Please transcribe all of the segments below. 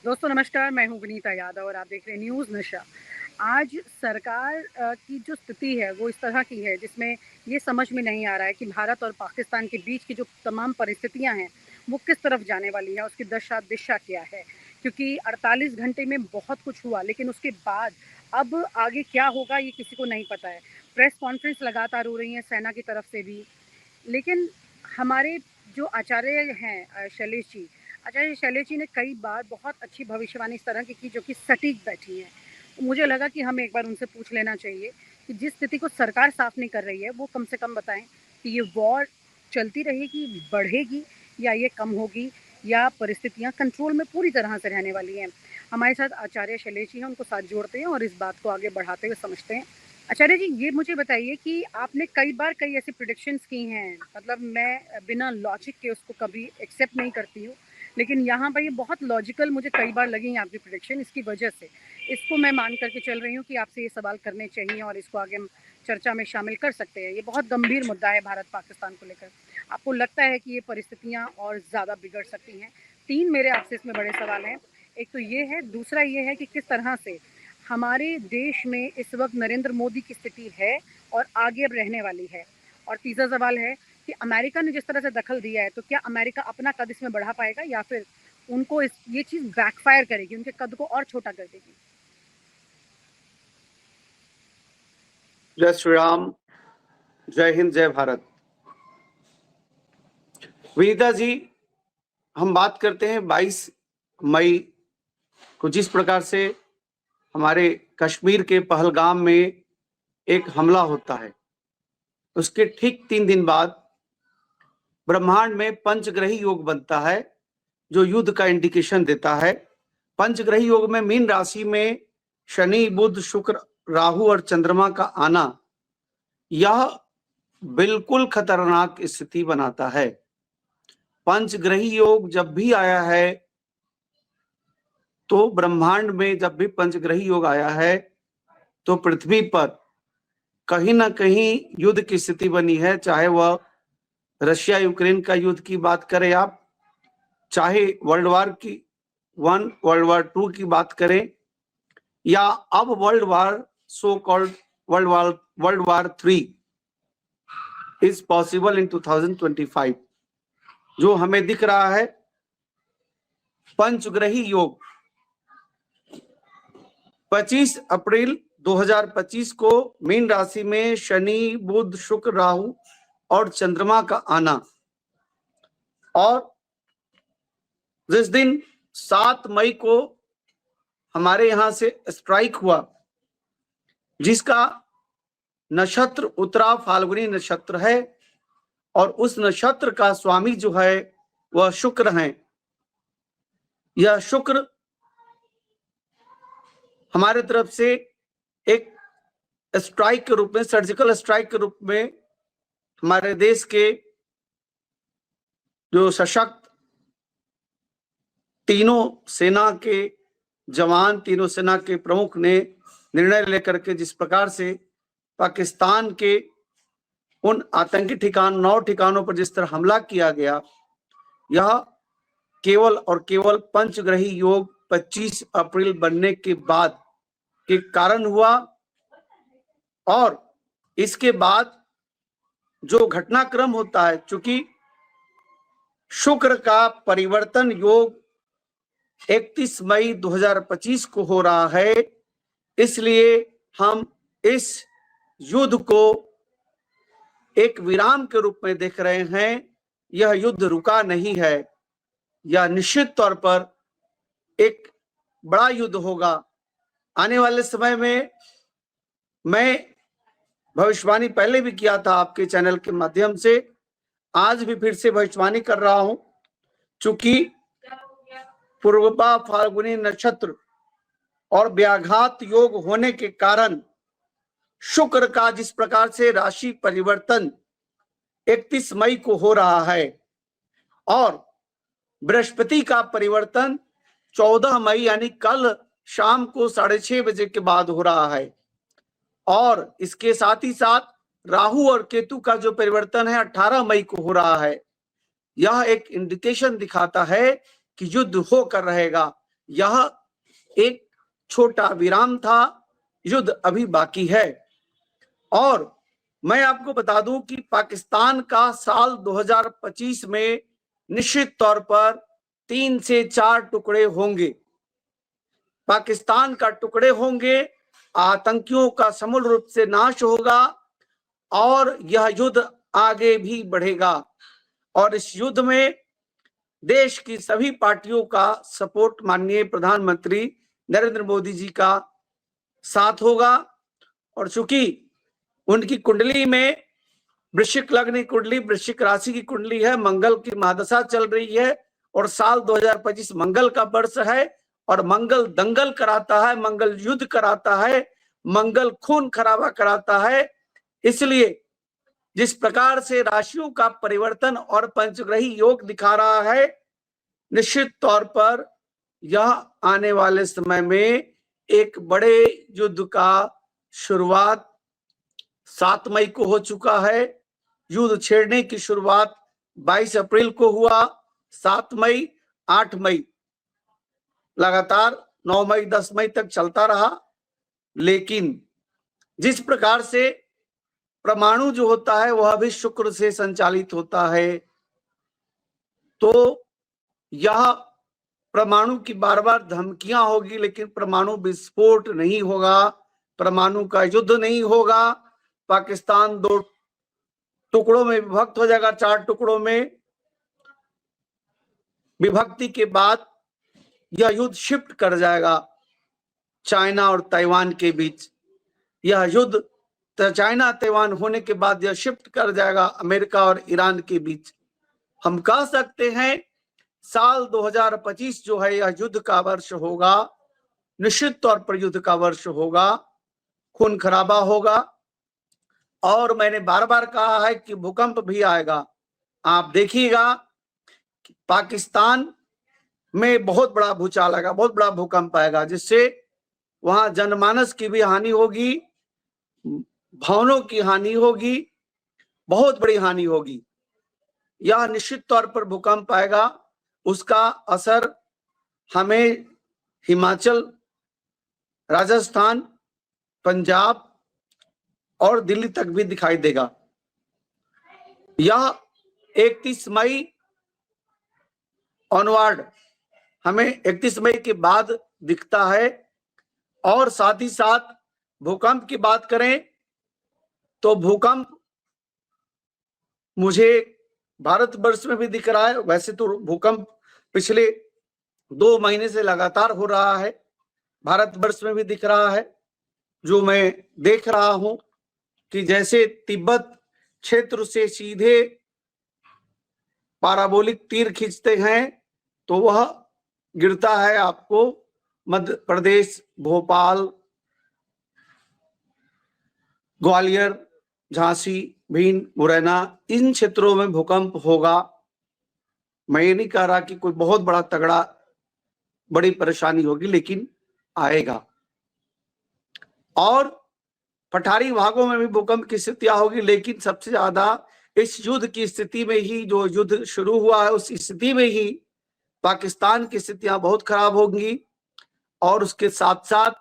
दोस्तों नमस्कार, मैं हूं विनीता यादव और आप देख रहे हैं न्यूज़ नशा। आज सरकार की जो स्थिति है वो इस तरह की है जिसमें ये समझ में नहीं आ रहा है कि भारत और पाकिस्तान के बीच की जो तमाम परिस्थितियां हैं वो किस तरफ जाने वाली है, उसकी दशा दिशा क्या है। क्योंकि 48 घंटे में बहुत कुछ हुआ, लेकिन उसके बाद अब आगे क्या होगा ये किसी को नहीं पता है। प्रेस कॉन्फ्रेंस लगातार हो रही है सेना की तरफ से भी, लेकिन हमारे जो आचार्य हैं आचार्य शैलेश जी ने कई बार बहुत अच्छी भविष्यवाणी इस तरह की जो कि सटीक बैठी है। तो मुझे लगा कि हमें एक बार उनसे पूछ लेना चाहिए कि जिस स्थिति को सरकार साफ नहीं कर रही है वो कम से कम बताएं कि ये वॉर चलती रहेगी, बढ़ेगी, या ये कम होगी, या परिस्थितियां कंट्रोल में पूरी तरह से रहने वाली हैं। हमारे साथ आचार्य शैलेश जी हैं, उनको साथ जोड़ते हैं और इस बात को आगे बढ़ाते हुए समझते हैं। आचार्य जी, ये मुझे बताइए कि आपने कई बार कई ऐसी प्रिडिक्शंस की हैं, मतलब मैं बिना लॉजिक के उसको कभी एक्सेप्ट नहीं करती हूँ, लेकिन यहाँ पर ये बहुत लॉजिकल मुझे कई बार लगी हैं आपकी प्रिडिक्शन। इसकी वजह से इसको मैं मान करके चल रही हूँ कि आपसे ये सवाल करने चाहिए और इसको आगे हम चर्चा में शामिल कर सकते हैं। ये बहुत गंभीर मुद्दा है भारत पाकिस्तान को लेकर। आपको लगता है कि ये परिस्थितियाँ और ज़्यादा बिगड़ सकती हैं? तीन मेरे आपसे इसमें बड़े सवाल हैं। एक तो ये है, दूसरा ये है कि किस तरह से हमारे देश में इस वक्त नरेंद्र मोदी की स्थिति है और आगे अब रहने वाली है। और तीसरा सवाल है कि अमेरिका ने जिस तरह से दखल दिया है, तो क्या अमेरिका अपना कद इसमें बढ़ा पाएगा या फिर उनको ये चीज़ बैकफायर करेगी, उनके कद को और छोटा कर देगी? जय श्री राम, जय हिंद, जय भारत। विनीता जी, हम बात करते हैं 22 मई को जिस प्रकार से हमारे कश्मीर के पहलगाम में एक हमला होता है, उसके ठीक 3 दिन बाद ब्रह्मांड में पंचग्रही योग बनता है जो युद्ध का इंडिकेशन देता है। पंचग्रही योग में मीन राशि में शनि, बुध, शुक्र, राहु और चंद्रमा का आना यह बिल्कुल खतरनाक स्थिति बनाता है। पंचग्रही योग जब भी आया है, तो ब्रह्मांड में जब भी पंचग्रही योग आया है, तो पृथ्वी पर कहीं ना कहीं युद्ध की स्थिति बनी है। चाहे वह रशिया यूक्रेन का युद्ध की बात करें आप, चाहे वर्ल्ड वार की 1, वर्ल्ड वार 2 की बात करें, या अब world war so called world war 3 is possible in 2025 जो हमें दिख रहा है। पंचग्रही योग 25 अप्रैल 2025 को मीन राशि में शनि, बुध, शुक्र, राहु और चंद्रमा का आना, और जिस दिन 7 मई को हमारे यहां से स्ट्राइक हुआ, जिसका नक्षत्र उत्तरा फाल्गुनी नक्षत्र है, और उस नक्षत्र का स्वामी जो है वह शुक्र है। यह शुक्र हमारे तरफ से एक स्ट्राइक के रूप में, सर्जिकल स्ट्राइक के रूप में हमारे देश के जो सशक्त तीनों सेना के जवान, तीनों सेना के प्रमुख ने निर्णय लेकर के जिस प्रकार से पाकिस्तान के उन आतंकी 9 ठिकानों पर जिस तरह हमला किया गया, यह केवल और केवल पंचग्रही योग 25 अप्रैल बनने के बाद के कारण हुआ। और इसके बाद जो घटनाक्रम होता है, चूंकि शुक्र का परिवर्तन योग 31 मई 2025 को हो रहा है, इसलिए हम इस युद्ध को एक विराम के रूप में देख रहे हैं। यह युद्ध रुका नहीं है, यह निश्चित तौर पर एक बड़ा युद्ध होगा। आने वाले समय में मैं भविष्यवाणी पहले भी किया था आपके चैनल के माध्यम से, आज भी फिर से भविष्यवाणी कर रहा हूं। चूंकि पूर्वबा फाल्गुनी नक्षत्र और व्याघात योग होने के कारण शुक्र का जिस प्रकार से राशि परिवर्तन 31 मई को हो रहा है, और बृहस्पति का परिवर्तन 14 मई यानी कल शाम को 6:30 बजे के बाद हो रहा है, और इसके साथ ही साथ राहु और केतु का जो परिवर्तन है 18 मई को हो रहा है। यह एक इंडिकेशन दिखाता है कि युद्ध होकर रहेगा। यह एक छोटा विराम था, युद्ध अभी बाकी है। और मैं आपको बता दूं कि पाकिस्तान का साल 2025 में निश्चित तौर पर 3 से 4 टुकड़े होंगे। पाकिस्तान का टुकड़े होंगे, आतंकियों का समूल रूप से नाश होगा और यह युद्ध आगे भी बढ़ेगा। और इस युद्ध में देश की सभी पार्टियों का सपोर्ट माननीय प्रधानमंत्री नरेंद्र मोदी जी का साथ होगा। और चूंकि उनकी कुंडली में वृश्चिक लग्न की कुंडली, वृश्चिक राशि की कुंडली है, मंगल की महादशा चल रही है और साल 2025 मंगल का वर्ष है और मंगल दंगल कराता है, मंगल युद्ध कराता है, मंगल खून खराबा कराता है। इसलिए जिस प्रकार से राशियों का परिवर्तन और पंचग्रही योग दिखा रहा है, निश्चित तौर पर यह आने वाले समय में एक बड़े युद्ध का शुरुआत 7 मई को हो चुका है। युद्ध छेड़ने की शुरुआत 22 अप्रैल को हुआ, 7 मई, 8 मई, लगातार 9 मई, 10 मई तक चलता रहा। लेकिन जिस प्रकार से परमाणु जो होता है वह भी शुक्र से संचालित होता है, तो यह परमाणु की बार बार धमकियां होगी लेकिन परमाणु विस्फोट नहीं होगा, परमाणु का युद्ध नहीं होगा। पाकिस्तान 2 टुकड़ों में विभक्त हो जाएगा, 4 टुकड़ों में विभक्ति के बाद यह युद्ध शिफ्ट कर जाएगा चाइना और ताइवान के बीच। यह युद्ध चाइना ताइवान होने के बाद यह शिफ्ट कर जाएगा अमेरिका और ईरान के बीच। हम कह सकते हैं साल 2025 जो है यह युद्ध का वर्ष होगा, निश्चित तौर पर युद्ध का वर्ष होगा, खून खराबा होगा। और मैंने बार बार कहा है कि भूकंप भी आएगा। आप देखिएगा पाकिस्तान में बहुत बड़ा भूचाल आएगा, बहुत बड़ा भूकंप आएगा, जिससे वहां जनमानस की भी हानि होगी, भवनों की हानि होगी, बहुत बड़ी हानि होगी। यह निश्चित तौर पर भूकंप आएगा, उसका असर हमें हिमाचल, राजस्थान, पंजाब और दिल्ली तक भी दिखाई देगा। यह 31 मई ऑनवर्ड हमें 31 मई के बाद दिखता है। और साथ ही साथ भूकंप की बात करें तो भूकंप मुझे भारतवर्ष में भी दिख रहा है। वैसे तो भूकंप पिछले 2 महीने से लगातार हो रहा है, भारतवर्ष में भी दिख रहा है। जो मैं देख रहा हूं कि जैसे तिब्बत क्षेत्र से सीधे पाराबोलिक तीर खींचते हैं तो वह गिरता है आपको मध्य प्रदेश, भोपाल, ग्वालियर, झांसी, भिंड, मुरैना, इन क्षेत्रों में भूकंप होगा। मैं ये नहीं कह रहा कि कोई बहुत बड़ा तगड़ा बड़ी परेशानी होगी, लेकिन आएगा। और पठारी भागों में भी भूकंप की स्थितियां होगी, लेकिन सबसे ज्यादा इस युद्ध की स्थिति में ही, जो युद्ध शुरू हुआ है उस स्थिति में ही पाकिस्तान की स्थितियां बहुत खराब होंगी। और उसके साथ साथ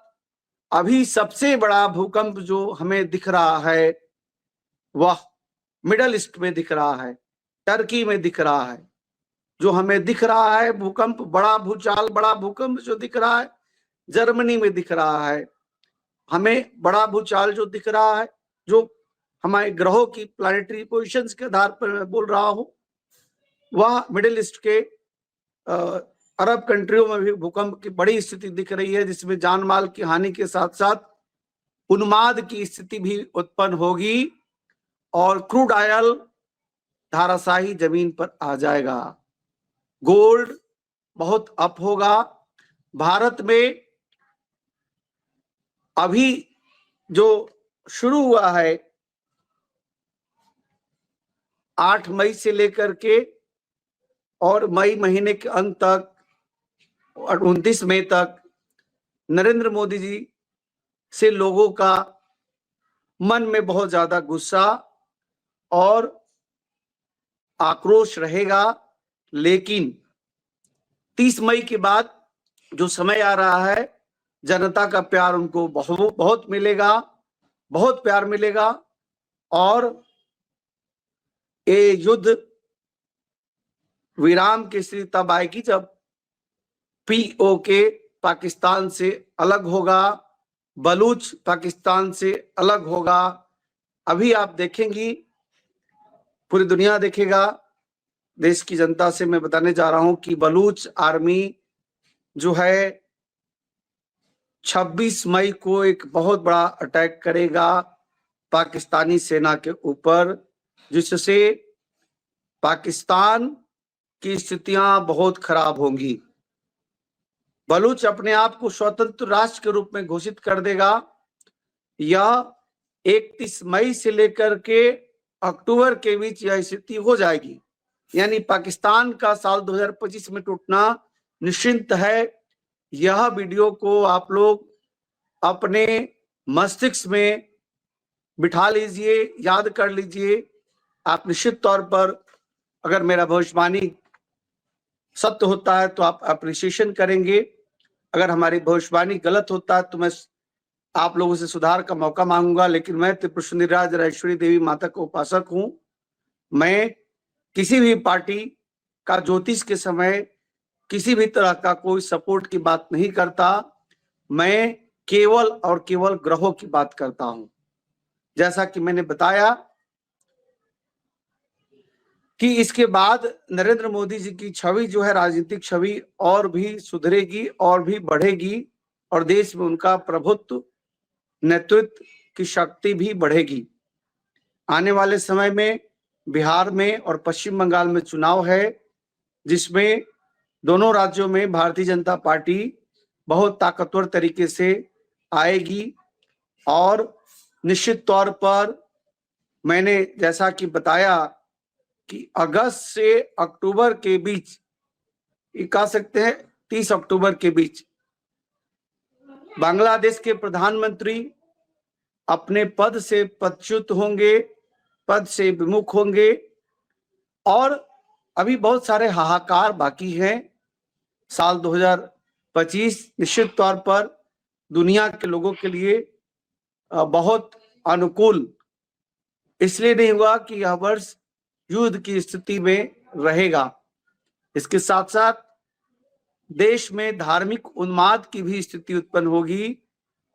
अभी सबसे बड़ा भूकंप जो हमें दिख रहा है वह मिडल ईस्ट में दिख रहा है, टर्की में दिख रहा है। जो हमें दिख रहा है भूकंप, बड़ा भूचाल, बड़ा भूकंप जो दिख रहा है जर्मनी में दिख रहा है। हमें बड़ा भूचाल जो दिख रहा है, जो हमारे ग्रहों की प्लैनेटरी पोजीशंस के आधार पर मैं बोल रहा हूं, वह मिडिल ईस्ट के अरब कंट्रियों में भी भूकंप की बड़ी स्थिति दिख रही है, जिसमें जान माल की हानि के साथ साथ उन्माद की स्थिति भी उत्पन्न होगी और क्रूड ऑयल धाराशाही जमीन पर आ जाएगा। गोल्ड बहुत अप होगा। भारत में अभी जो शुरू हुआ है 8 मई से लेकर के और मई महीने के अंत तक और 29 मई तक नरेंद्र मोदी जी से लोगों का मन में बहुत ज्यादा गुस्सा और आक्रोश रहेगा। लेकिन 30 मई के बाद जो समय आ रहा है, जनता का प्यार उनको बहुत बहुत मिलेगा, बहुत प्यार मिलेगा। और ये युद्ध विराम की स्थिति तब आएगी जब पीओके पाकिस्तान से अलग होगा, बलूच पाकिस्तान से अलग होगा। अभी आप देखेंगी, पूरी दुनिया देखेगा, देश की जनता से मैं बताने जा रहा हूं कि बलूच आर्मी जो है 26 मई को एक बहुत बड़ा अटैक करेगा पाकिस्तानी सेना के ऊपर, जिससे पाकिस्तान की स्थितियां बहुत खराब होंगी। बलूच अपने आप को स्वतंत्र राष्ट्र के रूप में घोषित कर देगा। यह 31 मई से लेकर के अक्टूबर के बीच यह स्थिति हो जाएगी, यानी पाकिस्तान का साल 2025 में टूटना निश्चित है। यह वीडियो को आप लोग अपने मस्तिष्क में बिठा लीजिए, याद कर लीजिए। आप निश्चित तौर पर, अगर मेरा भविष्यवाणी सत्य होता है तो आप अप्रिसिएशन करेंगे, अगर हमारी भविष्यवाणी गलत होता है तो मैं आप लोगों से सुधार का मौका मांगूंगा। लेकिन मैं त्रिपुर सुंदरी राजेश्वरी देवी माता का उपासक हूं। मैं किसी भी पार्टी का ज्योतिष के समय किसी भी तरह का कोई सपोर्ट की बात नहीं करता। मैं केवल और केवल ग्रहों की बात करता हूं। जैसा कि मैंने बताया कि इसके बाद नरेंद्र मोदी जी की छवि जो है, राजनीतिक छवि और भी सुधरेगी और भी बढ़ेगी, और देश में उनका प्रभुत्व, नेतृत्व की शक्ति भी बढ़ेगी। आने वाले समय में बिहार में और पश्चिम बंगाल में चुनाव है, जिसमें दोनों राज्यों में भारतीय जनता पार्टी बहुत ताकतवर तरीके से आएगी। और निश्चित तौर पर मैंने जैसा कि बताया कि अगस्त से अक्टूबर के बीच, ये कह सकते हैं 30 अक्टूबर के बीच, बांग्लादेश के प्रधानमंत्री अपने पद से पदच्युत होंगे, पद से विमुख होंगे। और अभी बहुत सारे हाहाकार बाकी हैं। साल 2025 निश्चित तौर पर दुनिया के लोगों के लिए बहुत अनुकूल इसलिए नहीं हुआ कि यह वर्ष युद्ध की स्थिति में रहेगा। इसके साथ साथ देश में धार्मिक उन्माद की भी स्थिति उत्पन्न होगी।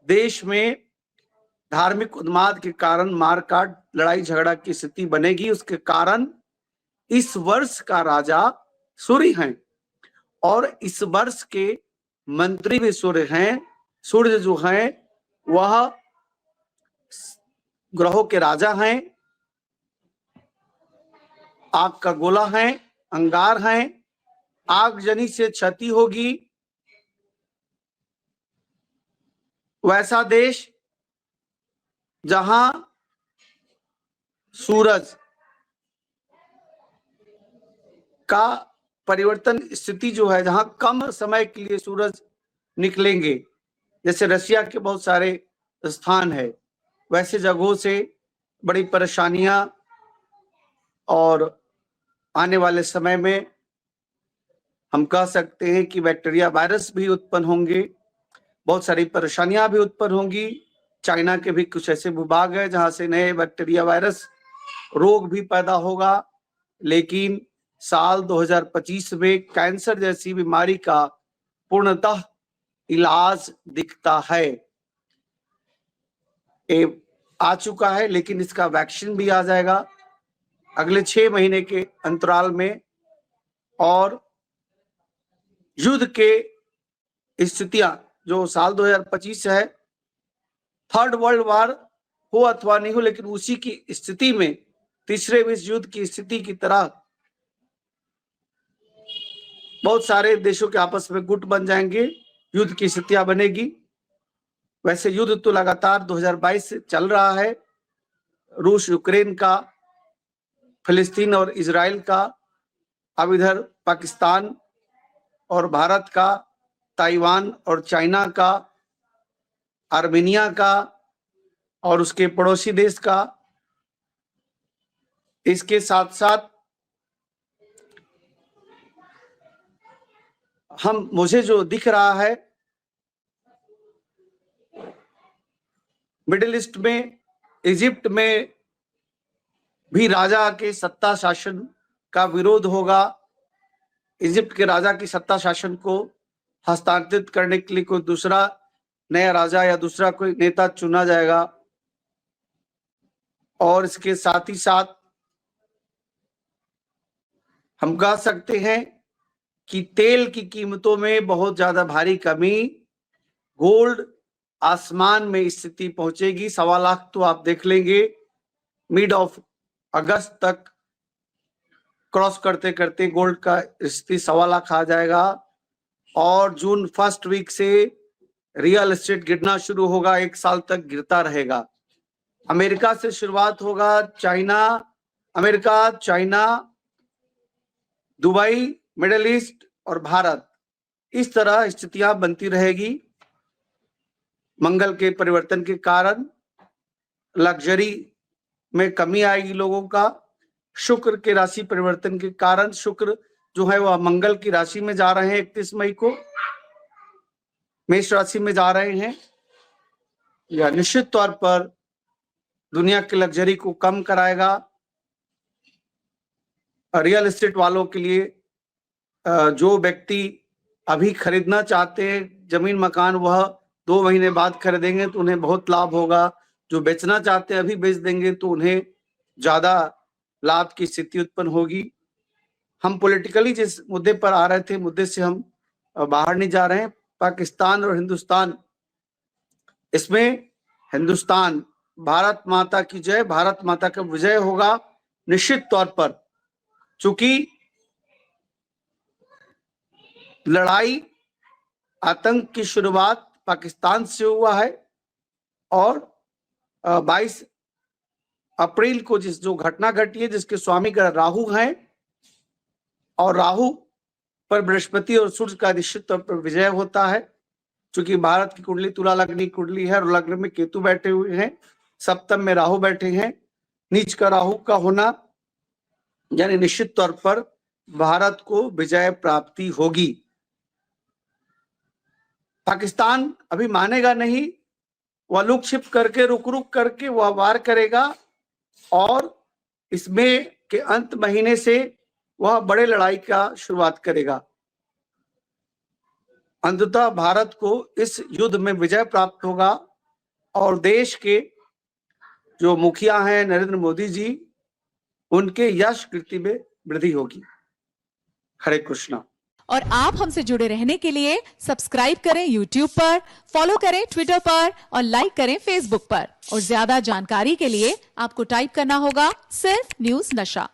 देश में धार्मिक उन्माद के कारण मारकाट, लड़ाई झगड़ा की स्थिति बनेगी। उसके कारण इस वर्ष का राजा सूर्य हैं और इस वर्ष के मंत्री भी सूर्य हैं। सूर्य जो हैं वह ग्रहों के राजा हैं, आग का गोला है, अंगार है। आगजनी से क्षति होगी। वैसा देश जहां सूरज का परिवर्तन स्थिति जो है, जहां कम समय के लिए सूरज निकलेंगे, जैसे रशिया के बहुत सारे स्थान है, वैसे जगहों से बड़ी परेशानियां और आने वाले समय में हम कह सकते हैं कि बैक्टीरिया वायरस भी उत्पन्न होंगे, बहुत सारी परेशानियां भी उत्पन्न होंगी। चाइना के भी कुछ ऐसे भूभाग है जहां से नए बैक्टीरिया वायरस रोग भी पैदा होगा। लेकिन साल 2025 में कैंसर जैसी बीमारी का पूर्णतः इलाज दिखता है। ये आ चुका है, लेकिन इसका वैक्सीन भी आ जाएगा अगले 6 महीने के अंतराल में। और युद्ध के स्थितियां जो साल 2025 है, थर्ड वर्ल्ड वॉर हो अथवा नहीं हो, लेकिन उसी की स्थिति में, तीसरे विश्व युद्ध की स्थिति की तरह बहुत सारे देशों के आपस में गुट बन जाएंगे, युद्ध की स्थितियां बनेगी। वैसे युद्ध तो लगातार 2022 से चल रहा है, रूस यूक्रेन का, फिलिस्तीन और इजराइल का, अब इधर पाकिस्तान और भारत का, ताइवान और चाइना का, आर्मेनिया का और उसके पड़ोसी देश का। इसके साथ साथ मुझे जो दिख रहा है, मिडिल ईस्ट में, इजिप्ट में भी राजा के सत्ता शासन का विरोध होगा। इजिप्ट के राजा की सत्ता शासन को हस्तांतरित करने के लिए कोई दूसरा नया राजा या दूसरा कोई नेता चुना जाएगा। और इसके साथ ही साथ हम कह सकते हैं कि तेल की कीमतों में बहुत ज्यादा भारी कमी, गोल्ड आसमान में स्थिति पहुंचेगी। 1.25 लाख तो आप देख लेंगे मिड ऑफ अगस्त तक क्रॉस करते करते गोल्ड का स्थिति 1.25 लाख आ जाएगा। और जून फर्स्ट वीक से रियल एस्टेट गिरना शुरू होगा, 1 साल तक गिरता रहेगा। अमेरिका से शुरुआत होगा, America, China, Dubai, middle east और भारत, इस तरह स्थितियां बनती रहेगी। मंगल के परिवर्तन के कारण लग्जरी में कमी आएगी लोगों का। शुक्र के राशि परिवर्तन के कारण शुक्र जो है वह मंगल की राशि में जा रहे हैं, 31 मई को मेष राशि में जा रहे हैं। यह निश्चित तौर पर दुनिया के लग्जरी को कम कराएगा। रियल एस्टेट वालों के लिए, जो व्यक्ति अभी खरीदना चाहते हैं जमीन मकान, वह 2 महीने बाद खरीदेंगे तो उन्हें बहुत लाभ होगा। जो बेचना चाहते हैं अभी बेच देंगे तो उन्हें ज्यादा लाभ की स्थिति उत्पन्न होगी। हम पॉलिटिकली जिस मुद्दे पर आ रहे थे, मुद्दे से हम बाहर नहीं जा रहे हैं। पाकिस्तान और हिंदुस्तान, इसमें हिंदुस्तान, भारत माता की जय, भारत माता का विजय होगा निश्चित तौर पर। चूंकि लड़ाई, आतंक की शुरुआत पाकिस्तान से हुआ है और 22 अप्रैल को जो घटना घटी है, जिसके स्वामी ग्रह राहु हैं, और राहु पर बृहस्पति और सूर्य का निश्चित तौर पर विजय होता है। चूंकि भारत की कुंडली तुला लग्न कुंडली है और लग्न में केतु बैठे हुए हैं, सप्तम में राहु बैठे हैं। नीच का राहु का होना यानी निश्चित तौर पर भारत को विजय प्राप्ति होगी। पाकिस्तान अभी मानेगा नहीं, वह लुक छिप करके रुक करके वह वार करेगा और इसमें के अंत महीने से वह बड़े लड़ाई का शुरुआत करेगा। अंततः भारत को इस युद्ध में विजय प्राप्त होगा और देश के जो मुखिया हैं नरेंद्र मोदी जी, उनके यश कीर्ति में वृद्धि होगी। हरे कृष्णा। और आप हमसे जुड़े रहने के लिए सब्सक्राइब करें YouTube पर, फॉलो करें Twitter पर और लाइक करें Facebook पर। और ज्यादा जानकारी के लिए आपको टाइप करना होगा सिर्फ न्यूज नशा।